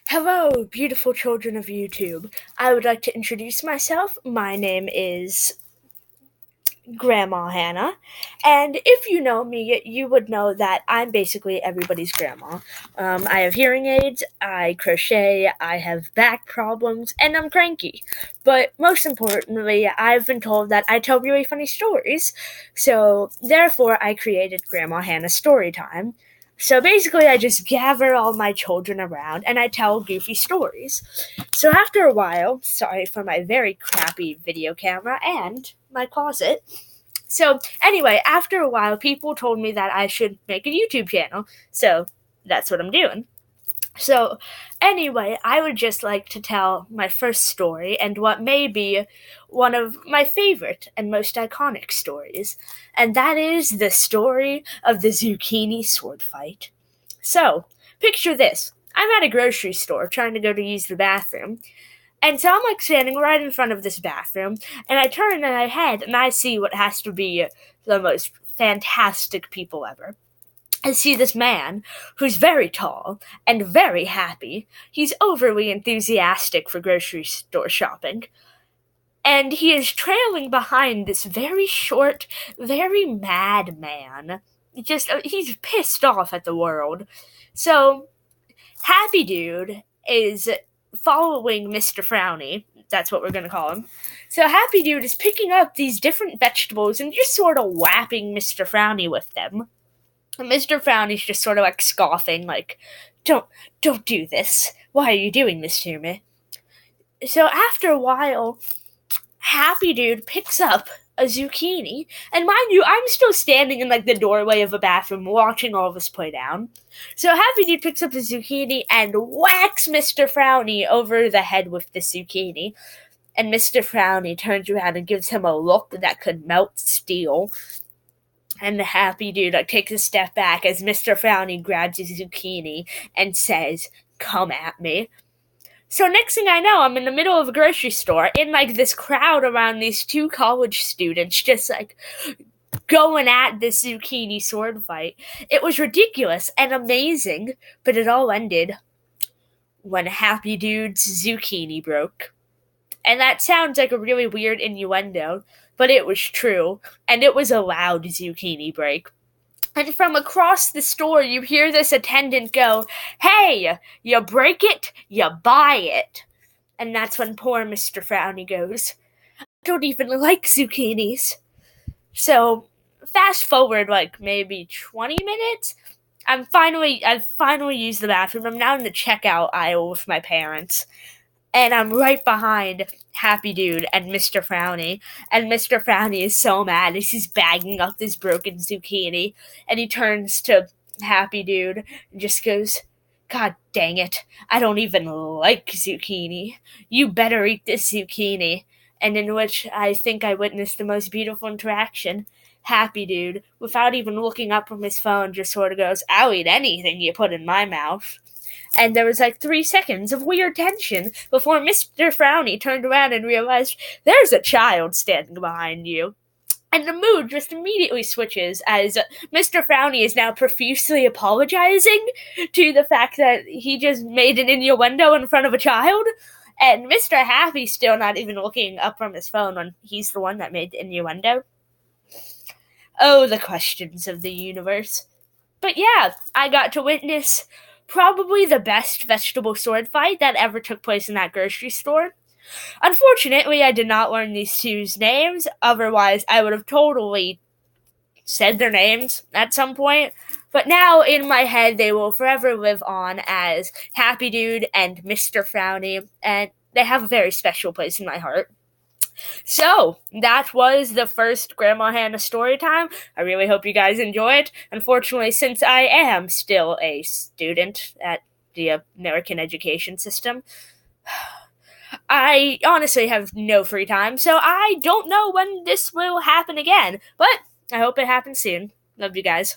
Hello, beautiful children of YouTube. I would like to introduce myself. My name is Grandma Hannah, and if you know me, you would know that I'm basically everybody's grandma. I have hearing aids, I crochet, I have back problems, and I'm cranky. But most importantly, I've been told that I tell really funny stories, so therefore I created Grandma Hannah Storytime. So basically, I just gather all my children around and I tell goofy stories. So after a while, sorry for my very crappy video camera and my closet. So anyway, after a while, people told me that I should make a YouTube channel. So that's what I'm doing. So, anyway, I would just like to tell my first story and what may be one of my favorite and most iconic stories, and that is the story of the zucchini sword fight. So, picture this. I'm at a grocery store trying to go to use the bathroom, and so I'm standing right in front of this bathroom, and I turn my head and I see what has to be the most fantastic people ever. I see this man who's very tall and very happy. He's overly enthusiastic for grocery store shopping. And he is trailing behind this very short, very mad man. He's pissed off at the world. So, Happy Dude is following Mr. Frowny. That's what we're going to call him. So, Happy Dude is picking up these different vegetables and just sort of whapping Mr. Frowny with them. Mr. Frowny's just sort of scoffing, don't do this. Why are you doing this to me? So after a while, Happy Dude picks up a zucchini, and mind you, I'm still standing in the doorway of a bathroom watching all this play down. So Happy Dude picks up a zucchini and whacks Mr. Frowny over the head with the zucchini. And Mr. Frowny turns around and gives him a look that could melt steel. And the Happy Dude takes a step back as Mr. Frowny grabs his zucchini and says, "Come at me." So next thing I know, I'm in the middle of a grocery store in this crowd around these two college students just going at this zucchini sword fight. It was ridiculous and amazing, but it all ended when Happy Dude's zucchini broke. And that sounds like a really weird innuendo, but it was true, and it was a loud zucchini break. And from across the store, you hear this attendant go, "Hey, you break it, you buy it." And that's when poor Mr. Frowny goes, "I don't even like zucchinis." So, fast forward maybe 20 minutes, I've finally used the bathroom. I'm now in the checkout aisle with my parents. And I'm right behind Happy Dude and Mr. Frowny. And Mr. Frowny is so mad as he's bagging up this broken zucchini. And he turns to Happy Dude and just goes, "God dang it, I don't even like zucchini. You better eat this zucchini." And in which I think I witnessed the most beautiful interaction. Happy Dude, without even looking up from his phone, just sort of goes, "I'll eat anything you put in my mouth." And there was 3 seconds of weird tension before Mr. Frowny turned around and realized there's a child standing behind you. And the mood just immediately switches as Mr. Frowny is now profusely apologizing to the fact that he just made an innuendo in front of a child. And Mr. Happy's still not even looking up from his phone when he's the one that made the innuendo. Oh, the questions of the universe. But yeah, I got to witness probably the best vegetable sword fight that ever took place in that grocery store. Unfortunately, I did not learn these two's names, otherwise I would have totally said their names at some point. But now, in my head, they will forever live on as Happy Dude and Mr. Frowny, and they have a very special place in my heart. So, that was the first Grandma Hannah story time. I really hope you guys enjoyed. Unfortunately, since I am still a student at the American education system, I honestly have no free time, so I don't know when this will happen again. But I hope it happens soon. Love you guys.